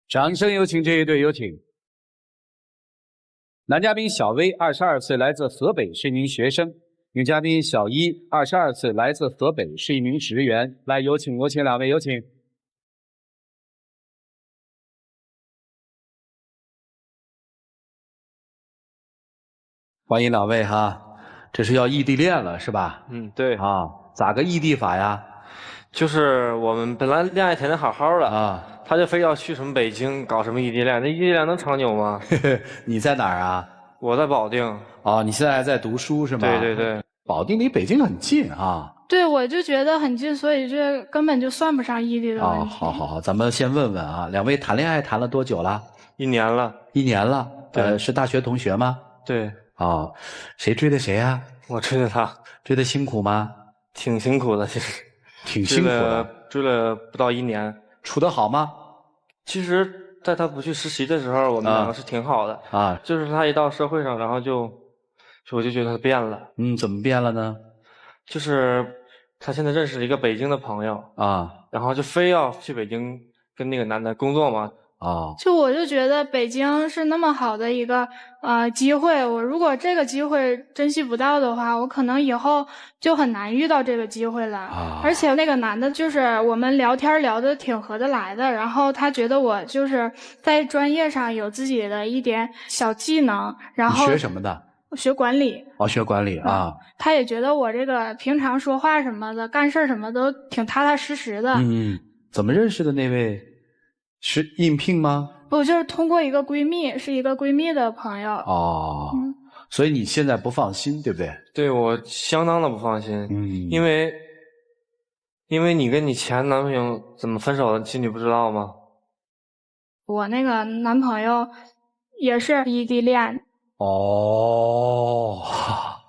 掌声有请这一对，有请。男嘉宾小薇，22岁，来自河北，是一名学生；女嘉宾小一，22岁，来自河北，是一名职员。来，有请两位，有请。欢迎两位哈，这是要异地恋了是吧？对啊，咋个异地法呀？就是我们本来恋爱谈得好好的啊，他就非要去什么北京搞什么异地恋，那异地恋能长久吗？你在哪儿啊？我在保定。哦，你现在还在读书是吗？对对对。保定离北京很近啊。对，我就觉得很近，所以这根本就算不上异地的问题。好，咱们先问问啊，两位谈恋爱谈了多久了？1年了。1年了。对，是大学同学吗？对。哦，谁追的谁呀？我追的他。追的辛苦吗？挺辛苦的，其实。挺辛苦的。追了不到1年。处得好吗？其实在他不去实习的时候，我们两个是挺好的啊。就是他一到社会上，然后我就觉得他变了。怎么变了呢？就是他现在认识了一个北京的朋友啊，然后就非要去北京跟那个男的工作嘛。我就觉得北京是那么好的一个机会，我如果这个机会珍惜不到的话，我可能以后就很难遇到这个机会了。而且那个男的就是我们聊天聊得挺合得来的，然后他觉得我就是在专业上有自己的一点小技能，然后你学什么的？学管理。学管理啊。他也觉得我这个平常说话什么的，干事什么都挺踏踏实实的。怎么认识的那位？是应聘吗？不，就是通过一个闺蜜，是一个闺蜜的朋友。所以你现在不放心，对不对？对，我相当的不放心。因为你跟你前男朋友怎么分手的，其实你不知道吗？我那个男朋友也是异地恋。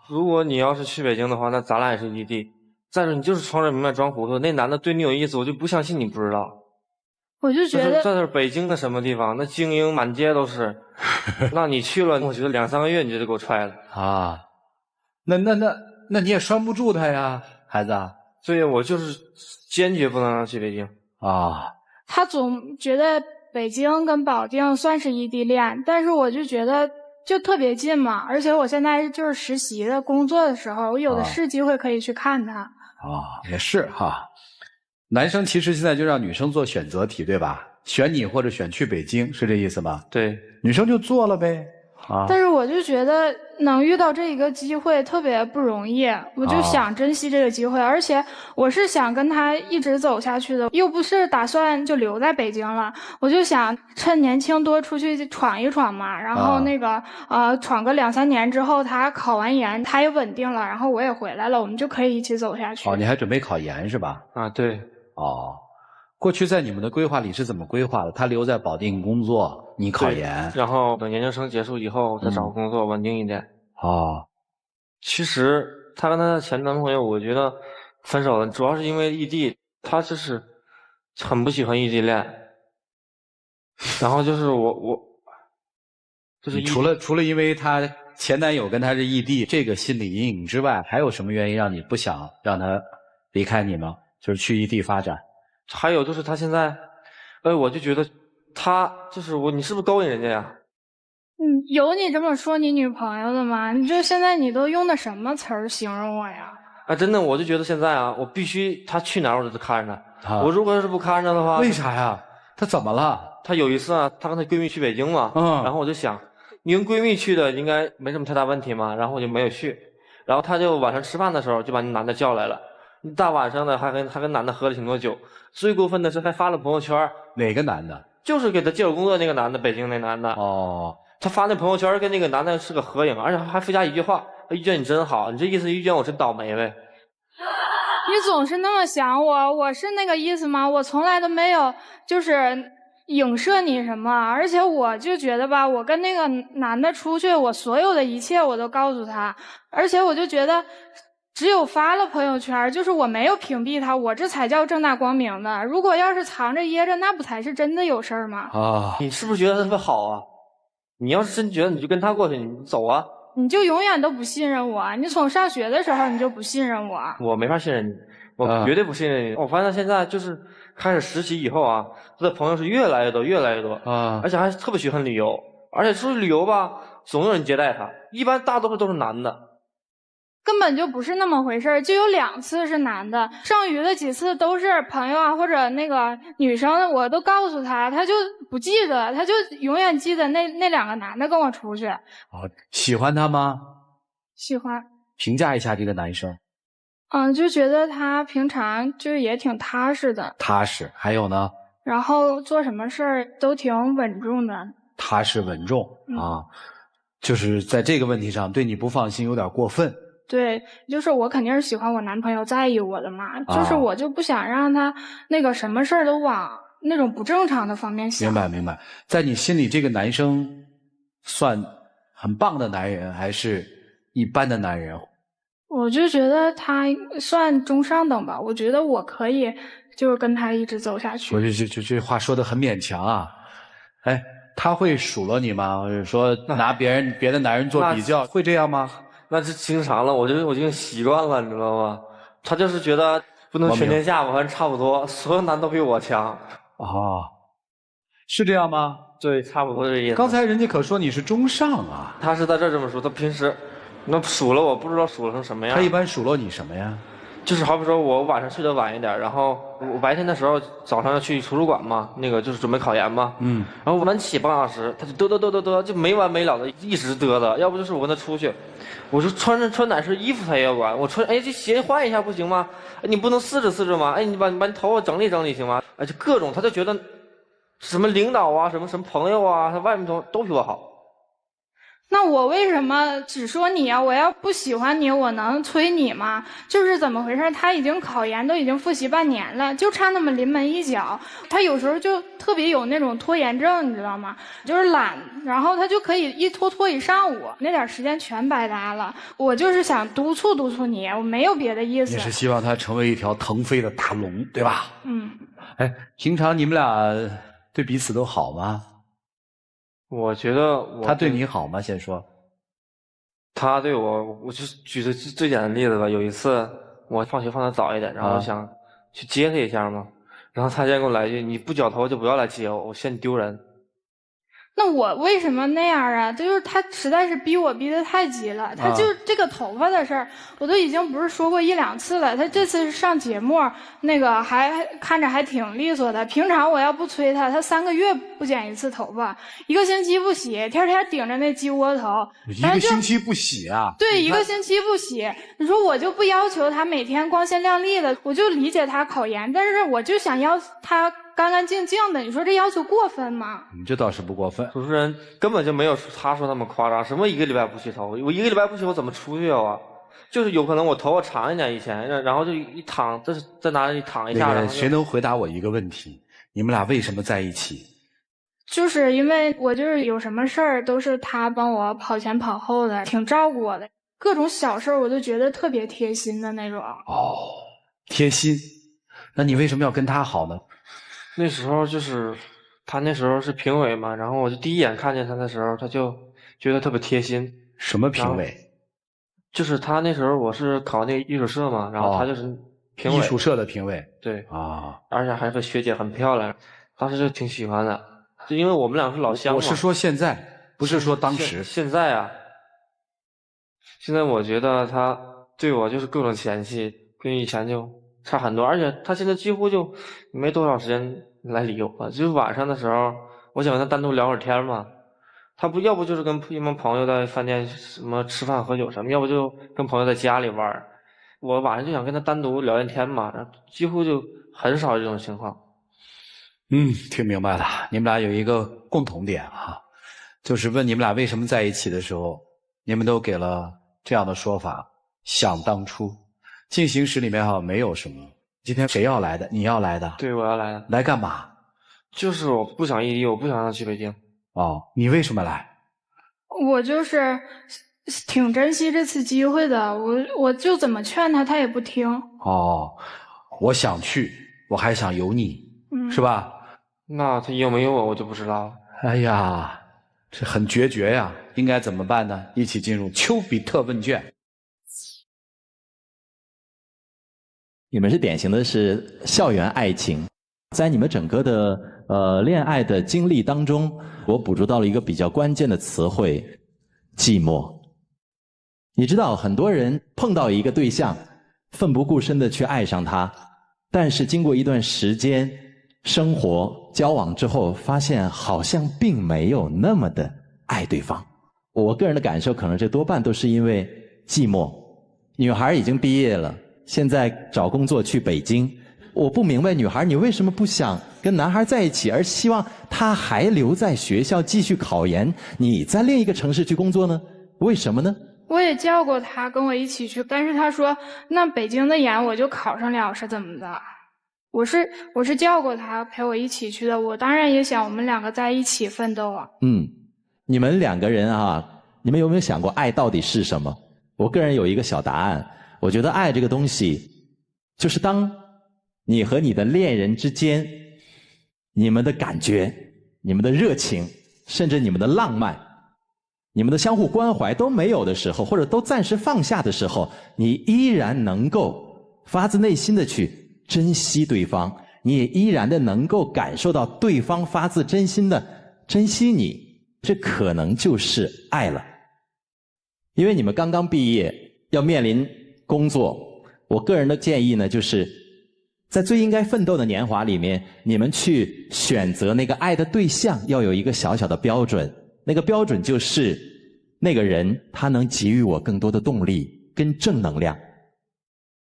如果你要是去北京的话，那咱俩也是异地。再说你就是装着明白装糊涂，那男的对你有意思，我就不相信你不知道。我就觉得这是北京的什么地方？那精英满街都是。那你去了，我觉得2、3个月你就得给我踹了啊！那你也拴不住他呀，孩子。对，我就是坚决不能让他去北京啊。他总觉得北京跟保定算是异地恋，但是我就觉得就特别近嘛，而且我现在就是实习的工作的时候，我有的是机会可以去看他。也是哈。男生其实现在就让女生做选择题，对吧？选你或者选去北京，是这意思吗？对，女生就做了呗。但是我就觉得能遇到这一个机会特别不容易，我就想珍惜这个机会，而且我是想跟他一直走下去的，又不是打算就留在北京了，我就想趁年轻多出去闯一闯嘛，然后那个闯个2、3年之后，他考完研，他也稳定了，然后我也回来了，我们就可以一起走下去。你还准备考研是吧？对。过去在你们的规划里是怎么规划的？他留在保定工作，你考研，然后等研究生结束以后再找工作稳定一点。其实他跟他的前男朋友，我觉得分手了主要是因为异地，他就是很不喜欢异地恋。然后就是我就是除了因为他前男友跟他是异地这个心理阴影之外，还有什么原因让你不想让他离开你吗？就是去异地发展。还有就是他现在，我就觉得他就是你是不是勾引人家呀？有你这么说你女朋友的吗？你这现在你都用的什么词儿形容我呀？真的，我就觉得现在我必须他去哪儿我都得看着。我如果要是不看着的话，为啥呀？他怎么了？他有一次他跟他闺蜜去北京嘛，然后我就想，你跟闺蜜去的应该没什么太大问题嘛，然后我就没有去。然后他就晚上吃饭的时候就把那男的叫来了。大晚上的还跟男的喝了挺多酒，最过分的是还发了朋友圈。哪个男的？就是给他介绍工作那个男的，北京那男的。他发那朋友圈跟那个男的是个合影，而且还附加一句话：遇见你真好。你这意思遇见我真倒霉呗？你总是那么想我是那个意思吗？我从来都没有就是影射你什么，而且我就觉得吧，我跟那个男的出去，我所有的一切我都告诉他，而且我就觉得只有发了朋友圈，就是我没有屏蔽他，我这才叫正大光明的。如果要是藏着掖着，那不才是真的有事儿吗？你是不是觉得他特别好啊？你要是真觉得，你就跟他过去，你走啊。你就永远都不信任我，你从上学的时候你就不信任我。我没法信任你，我绝对不信任你。我发现他现在就是开始实习以后啊，他的朋友是越来越多，越来越多啊，而且还特别喜欢旅游，而且出去旅游吧，总有人接待他，一般大多数都是男的。根本就不是那么回事儿，就有2次是男的，剩余的几次都是朋友啊或者那个女生，我都告诉他，他就不记得，他就永远记得那2个男的跟我出去。喜欢他吗？喜欢。评价一下这个男生。就觉得他平常就是也挺踏实的。踏实，还有呢？然后做什么事儿都挺稳重的。踏实稳重啊，就是在这个问题上对你不放心有点过分。对，就是我肯定是喜欢我男朋友在意我的嘛，就是我就不想让他那个什么事儿都往那种不正常的方面想。明白。在你心里，这个男生算很棒的男人，还是一般的男人？我就觉得他算中上等吧，我觉得我可以就是跟他一直走下去。我这话说得很勉强啊。哎，他会数落你吗？或者说拿别的男人做比较，会这样吗？那是经常了，我已经习惯了，你知道吗？他就是觉得不能全天下，我还差不多，所有男都比我强。是这样吗？对，差不多这意思。刚才人家可说你是中上啊。他是在这么说，他平时那数落我不知道数落成什么样。他一般数落你什么呀？就是好比说我晚上睡得晚一点，然后我白天的时候早上要去图书馆嘛，那个就是准备考研嘛，然后晚起半小时，他就嘚，就没完没了的一直嘚的，要不就是我跟他出去，我说穿哪身衣服他也要管，我穿这鞋换一下不行吗？你不能试着吗？你把你头发整理行吗？就各种他就觉得什么领导啊，什么朋友啊，他外面都比我好。那我为什么只说你啊？我要不喜欢你，我能催你吗？就是怎么回事？他已经考研都已经复习半年了，就差那么临门一脚。他有时候就特别有那种拖延症，你知道吗？就是懒，然后他就可以一拖一上午，那点时间全白搭了。我就是想督促你，我没有别的意思。你是希望他成为一条腾飞的大龙，对吧？哎，平常你们俩对彼此都好吗？我觉得他对你好吗？先说。他对我就举个最简单的例子吧。有一次我放学放得早一点，然后想去接他一下嘛，然后他先给我来一句：“你不绞头就不要来接我，我嫌你丢人。”那我为什么那样啊？就是他实在是逼得太急了。他就这个头发的事儿，我都已经不是说过1、2次了。他这次是上节目，那个还看着还挺利索的。平常我要不催他3个月不剪一次头发，1个星期不洗，天天顶着那鸡窝头。1个星期不洗啊？对，1个星期不洗。你说我就不要求他每天光鲜亮丽的，我就理解他考研，但是我就想要他干干净净的，你说这要求过分吗？你这倒是不过分。主持人根本就没有他说那么夸张，什么1个礼拜不洗头，我1个礼拜不洗我怎么出去啊？就是有可能我头发长一点以前，然后就一躺，这是在哪里躺一下。那个谁能回答我一个问题？你们俩为什么在一起？就是因为我就是有什么事儿都是他帮我跑前跑后的，挺照顾我的，各种小事儿我都觉得特别贴心的那种。贴心？那你为什么要跟他好呢？那时候就是他那时候是评委嘛，然后我就第一眼看见他的时候，他就觉得特别贴心。什么评委？就是他那时候我是考那个艺术社嘛，然后他就是评委。艺术社的评委。对而且还是个学姐，很漂亮，当时就挺喜欢的，就因为我们俩是老乡嘛。我是说现在，不是说当时。现在啊，现在我觉得他对我就是各种嫌弃，跟以前就差很多，而且他现在几乎就没多少时间来理我了。就是晚上的时候，我想跟他单独聊会儿天嘛，他要不就是跟一帮朋友在饭店什么吃饭喝酒什么，要不就跟朋友在家里玩。我晚上就想跟他单独聊天嘛，几乎就很少这种情况。听明白了。你们俩有一个共同点啊，就是问你们俩为什么在一起的时候，你们都给了这样的说法。想当初进行时里面没有什么。今天谁要来的？你要来的？对，我要来的。来干嘛？就是我不想异地，我不想让他去北京。你为什么来？我就是挺珍惜这次机会的，我就怎么劝他，他也不听。我想去，我还想有你，是吧？那他有没有我就不知道了。哎呀，这很决绝呀，应该怎么办呢？一起进入丘比特问卷。你们是典型的是校园爱情，在你们整个的恋爱的经历当中，我捕捉到了一个比较关键的词汇：寂寞。你知道，很多人碰到一个对象，奋不顾身的去爱上他，但是经过一段时间生活交往之后，发现好像并没有那么的爱对方。我个人的感受，可能这多半都是因为寂寞。女孩已经毕业了，现在找工作去北京。我不明白，女孩你为什么不想跟男孩在一起，而希望他还留在学校继续考研，你在另一个城市去工作呢？为什么呢？我也叫过他跟我一起去，但是他说那北京的研我就考上了，是怎么的？我是叫过他陪我一起去的，我当然也想我们两个在一起奋斗啊。你们两个人啊，你们有没有想过爱到底是什么？我个人有一个小答案，我觉得爱这个东西，就是当你和你的恋人之间，你们的感觉、你们的热情，甚至你们的浪漫，你们的相互关怀都没有的时候，或者都暂时放下的时候，你依然能够发自内心的去珍惜对方，你也依然的能够感受到对方发自真心的珍惜你，这可能就是爱了。因为你们刚刚毕业，要面临工作，我个人的建议呢，就是在最应该奋斗的年华里面，你们去选择那个爱的对象，要有一个小小的标准。那个标准就是那个人他能给予我更多的动力跟正能量。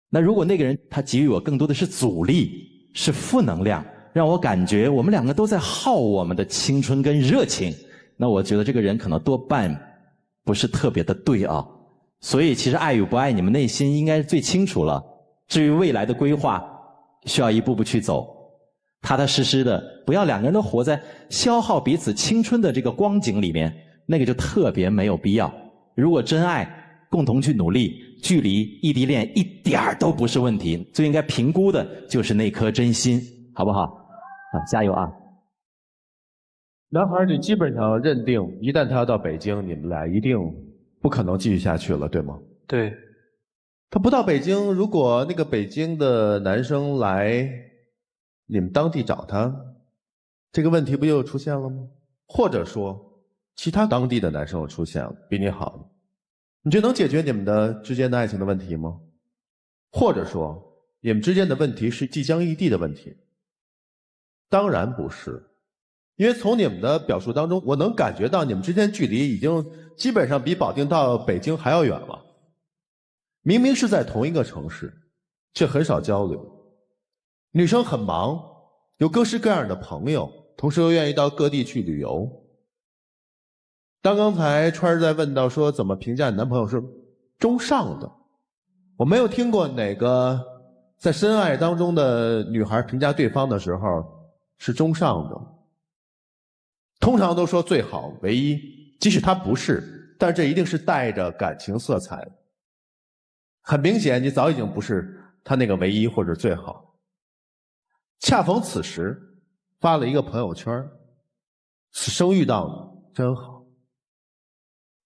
那如果那个人他给予我更多的是阻力，是负能量，让我感觉我们两个都在耗我们的青春跟热情，那我觉得这个人可能多半不是特别的对啊。所以其实爱与不爱你们内心应该是最清楚了，至于未来的规划需要一步步去走，踏踏实实的，不要两个人都活在消耗彼此青春的这个光景里面，那个就特别没有必要。如果真爱，共同去努力，距离异地恋一点儿都不是问题，最应该评估的就是那颗真心，好不好？加油啊！男孩，你基本上认定，一旦他要到北京，你们俩一定不可能继续下去了，对吗？对。他不到北京，如果那个北京的男生来你们当地找他，这个问题不又出现了吗？或者说其他当地的男生又出现了，比你好的，你就能解决你们的之间的爱情的问题吗？或者说你们之间的问题是即将异地的问题？当然不是，因为从你们的表述当中，我能感觉到你们之间距离已经基本上比保定到北京还要远了。明明是在同一个城市，却很少交流。女生很忙，有各式各样的朋友，同时又愿意到各地去旅游。刚才川儿在问到说怎么评价你男朋友是中上的，我没有听过哪个在深爱当中的女孩评价对方的时候是中上的，通常都说最好唯一，即使他不是，但这一定是带着感情色彩的。很明显你早已经不是他那个唯一或者最好。恰逢此时发了一个朋友圈，此生遇到你真好。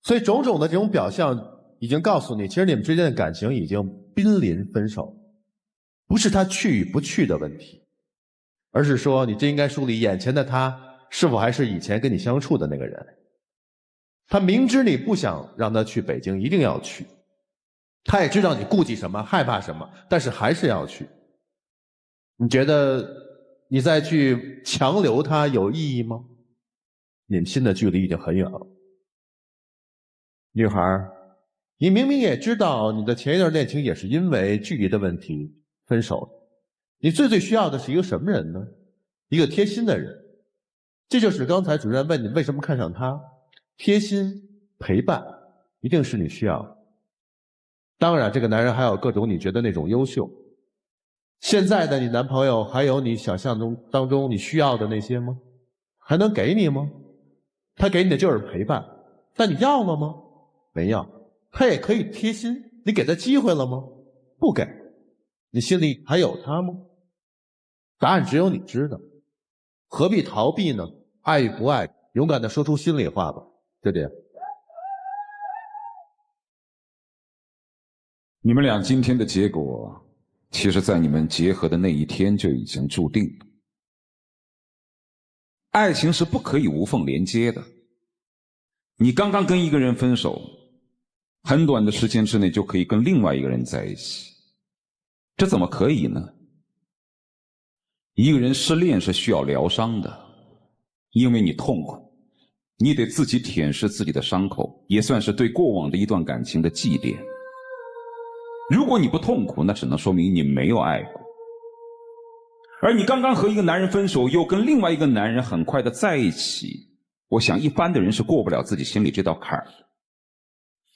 所以种种的这种表象已经告诉你，其实你们之间的感情已经濒临分手，不是他去与不去的问题，而是说你真应该梳理眼前的他是否还是以前跟你相处的那个人。他明知你不想让他去北京，一定要去，他也知道你顾忌什么害怕什么，但是还是要去。你觉得你再去强留他有意义吗？你们心的距离已经很远了。女孩，你明明也知道你的前一段恋情也是因为距离的问题分手的，你最需要的是一个什么人呢？一个贴心的人。这就是刚才主任问你为什么看上他，贴心陪伴一定是你需要的。当然这个男人还有各种你觉得那种优秀。现在的你男朋友还有你想象当中你需要的那些吗？还能给你吗？他给你的就是陪伴，但你要了吗？没要。他也可以贴心，你给他机会了吗？不给。你心里还有他吗？答案只有你知道，何必逃避呢？爱与不爱，勇敢地说出心里话吧，对不对？你们俩今天的结果其实在你们结合的那一天就已经注定了。爱情是不可以无缝连接的。你刚刚跟一个人分手，很短的时间之内就可以跟另外一个人在一起，这怎么可以呢？一个人失恋是需要疗伤的，因为你痛苦，你得自己舔舐自己的伤口，也算是对过往的一段感情的祭奠。如果你不痛苦，那只能说明你没有爱过。而你刚刚和一个男人分手，又跟另外一个男人很快的在一起，我想一般的人是过不了自己心里这道坎儿的。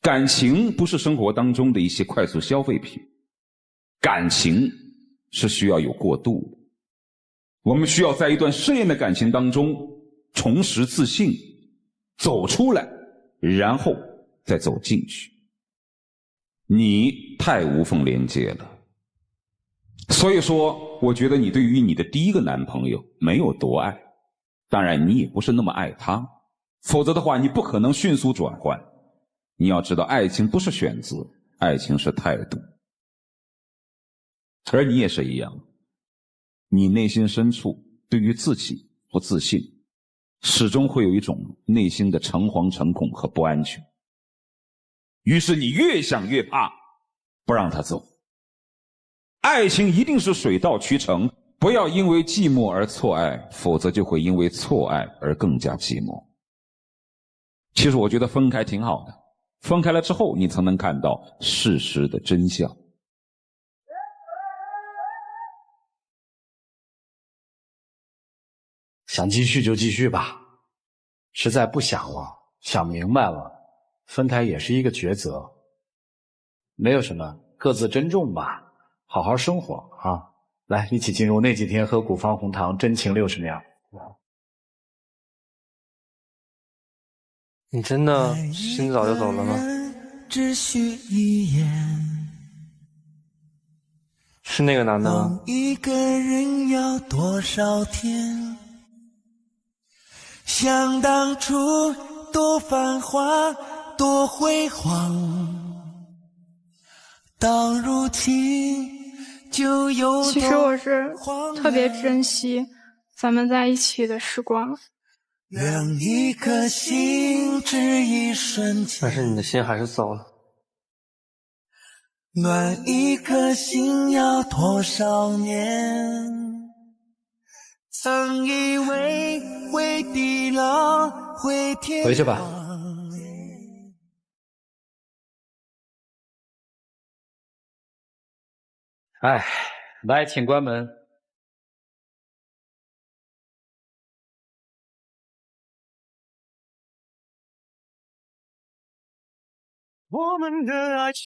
感情不是生活当中的一些快速消费品，感情是需要有过渡的。我们需要在一段失恋的感情当中重拾自信，走出来，然后再走进去。你太无缝连接了，所以说我觉得你对于你的第一个男朋友没有多爱，当然你也不是那么爱他，否则的话你不可能迅速转换。你要知道，爱情不是选择，爱情是态度。而你也是一样，你内心深处对于自己不自信，始终会有一种内心的诚惶诚恐和不安全。于是你越想越怕，不让他走。爱情一定是水到渠成，不要因为寂寞而错爱，否则就会因为错爱而更加寂寞。其实我觉得分开挺好的，分开了之后你才能看到事实的真相。想继续就继续吧，实在不想了，想明白了，分开也是一个抉择，没有什么，各自珍重吧，好好生活啊！来，一起进入那几天喝古方红糖真情60秒。你真的心早就走了吗？只需一眼，是那个男的吗？一个人要多少天？想当初多繁华多辉煌，到如今就有其实我是特别珍惜咱们在一起的时光。让一颗心只一瞬间，但是你的心还是走了。暖一颗心要多少年？曾以为会地老会天荒，回去吧。哎，来，请关门。我们的爱情